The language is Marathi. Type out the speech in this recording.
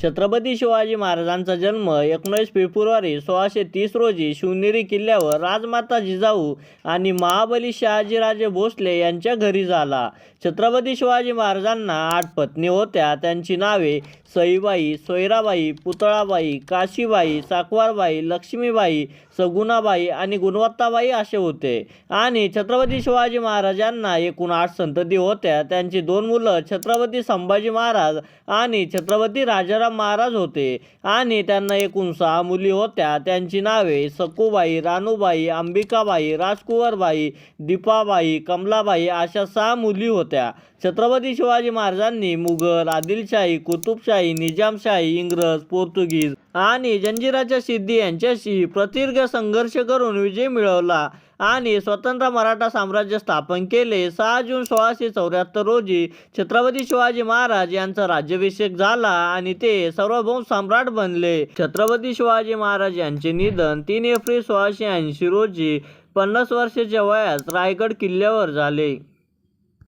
छत्रपती शिवाजी महाराजांचा जन्म 19 फेब्रुवारी 1630 रोजी शिवनेरी किल्ल्यावर राजमाता जिजाऊ आणि महाबली शहाजीराजे भोसले यांच्या घरी झाला। छत्रपती शिवाजी महाराजांना 8 पत्नी होत्या। त्यांची नावे सईबाई, सोयराबाई, पुतळाबाई, काशीबाई, साकवारबाई, लक्ष्मीबाई, सगुणाबाई आणि गुणवत्ताबाई असे होते। आणि छत्रपती शिवाजी महाराजांना एकूण 8 संतती होत्या। त्यांची 2 मुलं छत्रपती संभाजी महाराज आणि छत्रपती राजाराम महाराज होते आणि त्यांना एकूण 6 मुली होत्या। त्यांची नावे सखूबाई, रानूबाई, अंबिकाबाई, राजकुंवरबाई, दीपाबाई, कमलाबाई अशा 6 मुली होत्या। छत्रपती शिवाजी महाराजांनी मुघल, आदिलशाही, कुतुबशाही, निजामशाही, इंग्रज, पोर्तुगीज आणि जंजीराच्या सिद्धी यांच्याशी प्रदीर्घ संघर्ष करून विजय मिळवला आणि स्वतंत्र मराठा साम्राज्य स्थापन केले। 6 जून 1674 रोजी छत्रपती शिवाजी महाराज यांचा राज्याभिषेक झाला आणि ते सार्वभौम सम्राट बनले। छत्रपती शिवाजी महाराज यांचे निधन 3 एप्रिल 1680 रोजी 50 वर्षाच्या वयात रायगड किल्ल्यावर झाले।